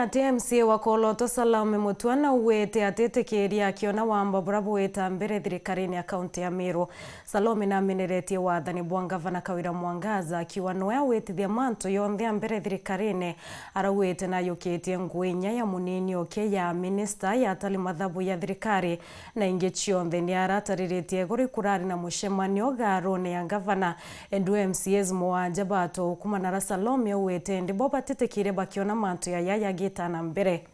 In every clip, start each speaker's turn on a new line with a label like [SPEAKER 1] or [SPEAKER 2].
[SPEAKER 1] ati MCA wa Koloto Salome Mutua uwete atitikiria akiona wamba burabu weta mbere thirikari-ini ya kaunti ya Meru. Salome nameneretie wathani bwa gavana Kawira Mwangaza akiwa noe awitithia mantu yonthe mbere thirikari-ini arawite na yukitie ngwinya ya munini oke ya minister ya atali mathabu ya thirikari na ingi cionthe ni aratariritie guri kurari na mucemanio garone ya gavana endu MCAs mwanja bato kumana na Salome uwete ndibo batitikire bakiona mantu ya yaya gitana mbere.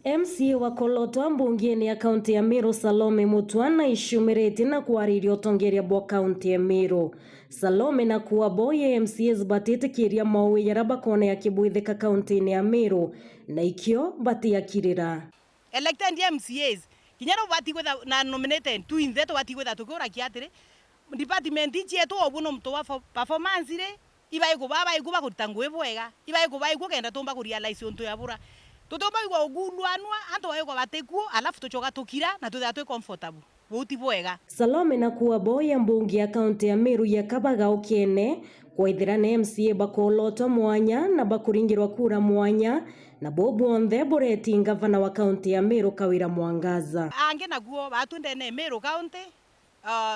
[SPEAKER 1] MCA wa Koloto mbunge-ini ya kaunti ya Meru Salome Mutua na ishumirite na kwariria utongeria bwa kaunti ya Meru. Salome na kuwa boye MCAs batitikiria mawe yaraba kone ya kibwithika kaunti-ini ya Meru na ikio batiakirira.
[SPEAKER 2] Elected MCAs kinyaro bati kwetha na nominated tu intheto bati kwetha tukura kiatire department yetu obuno mtowa performance ire ibaye kubaba ikuba kutangu ebwega ibaye kuba ikugenda tomba kurealize onto yabura tutomba igwa ogulwanwa anto wayo kwa batekuo alafu tuchoka tukira na tuthatwe comfortable buti bwega.
[SPEAKER 1] Salome na kuwa boya mbunge ya kaunti ya Meru ya kabaga okene kwaithira na MCA bakoloto mwanya na bakuringirwa kura mwanya na bobu onthe bureti gavana wa kaunti ya Meru Kawira Mwangaza
[SPEAKER 2] ange naguo batunde ne Meru county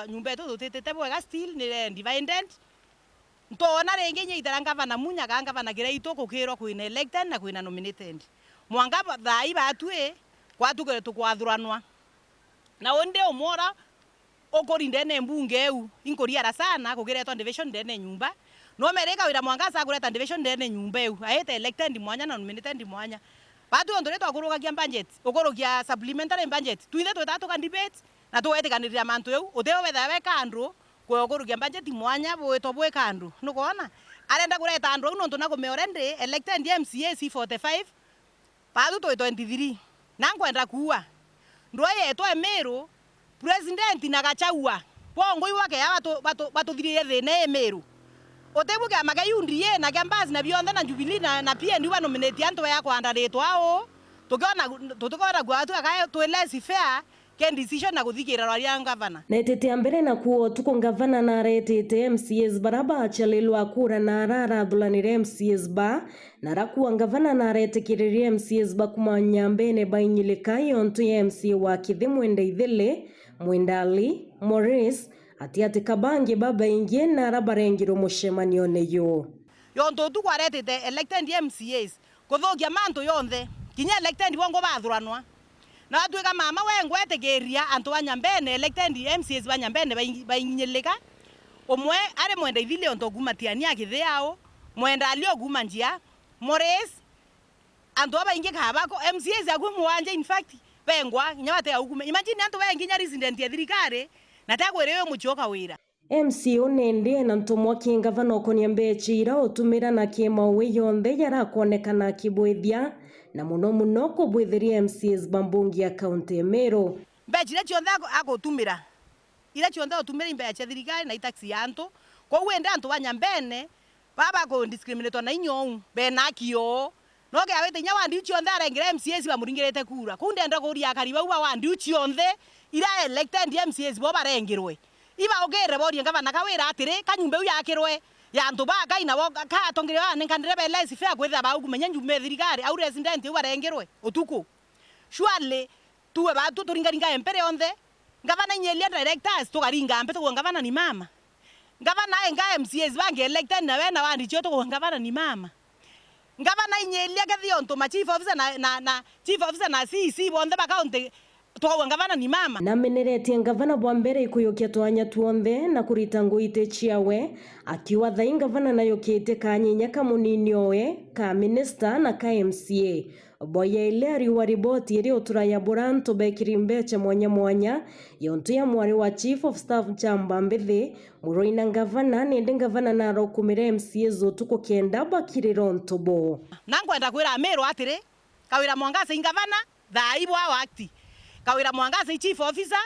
[SPEAKER 2] nyumba yetu tutete bwega still ni dividend ntona renge nyeithara gavana munya gavana gira ito kukirwa kuina elected na kuina nominated mwanga thai batue kwatukire tukwathranwa na onde omora okorinde ne mbunge eu inkoriara sana kugiretwa division ndene nyumba no mereka wira Mwangaza kureta division ndene nyumba eu aete elected mwanya na nominated mwanya batu ondore twakurugakia budget okorokia supplementary budget tuithe twetatu kan debate na tuwetikaniriria mantu eu uteo wetha weka andro kuokurugia budget mwanya bweto bweka andro nukuona arenda kureta andro uno ntuna kumeorende elected MCA C45 batu 23 nankwenda kuwa ndoye to Meru president na Gachagua bongo iwake ya batu thirire thene Meru otebuka magayundrie na gambazi na bionda na Jubilee na pia ndiwa nominate anto ya kwanda reto ao tukona gwatu akaya twelesi fair ken decision na kuthikira rwaria gavana
[SPEAKER 1] netete mbere na kuo tuko gavana na retete MCAs baraba achalilwa kura na arara thulanire MCAs ba na rakuwa gavana na retekiririe MCAs ba kumanya mbene bainyilika yontu ya MCA wa Kithimwe Ndeithile Mwendali Morris ati kabange baba ingie na arabarengiro mucemanio neyo
[SPEAKER 2] yonto tu kwaretete elected MCAs kuthogia mantu yonthe kinya elected bongo bathranwa na atuika mama wengwete geria antu anyambene elected MCAs banyambene bainyeleka omwe are mwenda ithile onto gumatiania kithiao mwenda alio gumanjia Morris antu abaingi kabako MCAs agumwanje in fact bengwa nyawate agume imagine antu wenginya resident ya thirikari na tagwerewe muchoka wira
[SPEAKER 1] MCO nende na ntomwa gavana okonia mbechira otumira na kimawe yonthe yarakonekana kibwithia na muno kubwithiria MCAs bambungi ya kaunti ya Meru
[SPEAKER 2] mbechira chionthe agotumira ira chionthe otumira imbecha thirikari na itaxi yanto kwa wenda antu banyambene baba ko discriminate na inyou benakio no ke awete nya wandi chionthe arengera MCAs bamuringirete kura kunde enda kuria kariba uba wandi chionthe ira elected MCAs bo barengirwe iba ogere borie gavana Kawira atire kanyumbe yakirwe ya ntu baka ina bo ka tongire bane kandire belesi fair kwetha ba ugumenya nyumbe thirikari au resident u barengirwe utuku surely tuwe batu turingaringa empere onthe gavana nyelia directors tukaringa ampe to gavana ni mama gavana enga MCAs bange elected na wena wandi choto ko gavana ni mama gavana nyelia gathio ntu ma chief officer na chief officer na CC bonde ba county twa gavana ni mama
[SPEAKER 1] na meneretie gavana bwa mbere ikuyukia twanya tuonthe na kurita nguite chiawe akiwa thai gavana na yukite kanyinya kamunini oe ka minister na ka MCA boya ile ariwa riboti iri uturaya buranto bekiri mbecha mwanya yontu ya mwari wa chief of staff Chamba Mbithi muroina gavana nende gavana na rokumire MCA zotuko kenda bakiriro ntobo
[SPEAKER 2] nangwenda kwira Meru atire Kawira Mwangaza gavana thai bwa wakti Kawira Mwangaza chief officer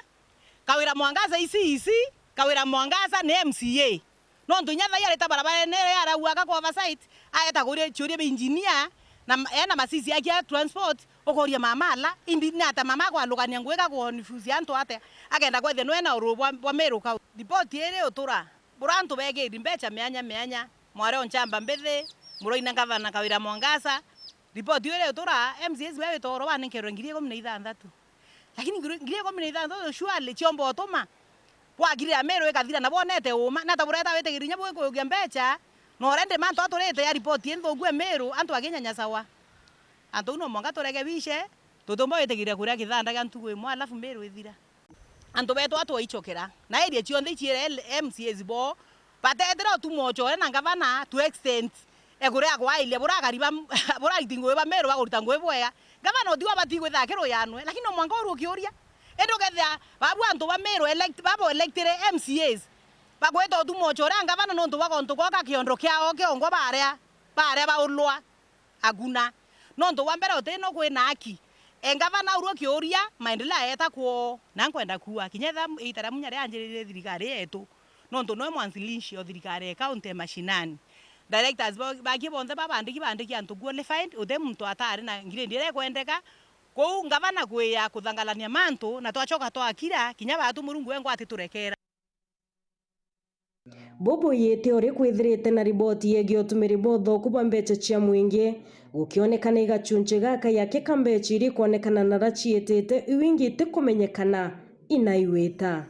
[SPEAKER 2] Kawira Mwangaza CC Kawira Mwangaza ne MCA no ntunya thai areta barabara ne araguaka kwa oversight ayeta kuria churia be engineer na ena masisi yake transport okoria mamala indi nata mama kwa lugania ngweka kwa nifuzi anto ate agenda kwethe no ena uru bwa Meru ka report ere otura burantu bege mbecha meanya mware on Chamba Mbithi muroina gavana Kawira Mwangaza ripoti ile tora MCS wewe toro wanenkerwa 16,000 lakini 16,000 surely chiombo otoma wagirira Meru ekathira na bonete uma na tabureta wete girinya bwe kugia mbecha no rende manto atorete ya ripoti endo gwe Meru antu agenya nyasawa antu no monga torege bishe tutombo wetegire kuria kithanda gantu gwe mwa alafu Meru ethira antu beto atu ichokera na area chionde ichire MCS bo patetera tumocho na gavana to extent ekuria kwa ile buragariba buragitingwe ba Meru bagurita ngwe bwega gavana odiwa batigwe thakero yanwe lakini no mwanga uru kioria endo getha babu antu ba Meru babo elected MCAs bagweto tumocho ra gavana no ntu bagontu goka kiondo kiao kiongo baria baulwa aguna no ntu wa mbere oteno kwina aki engavana uru kioria maendelea eta kuo na nkwenda kuwa kinyetha itara munyare anjirire thirikari yetu no ntu no mwanzilishi o thirikari county mashinani directors baki bonde babandiki antu qualified uthe muntu atari na ngire ndire kwendeka kou gavana kweya kuthangalania mantu na twachoka twakira kinya batu murungu wengo ati turekera
[SPEAKER 1] Bobo yete ori kwithirite na riboti yegi otumiri botho kuba mbecha cia mwingi gukionekana igachunje gaka yake kambechi iri kuonekana na rachietete iwingite kumenyekana inaiweta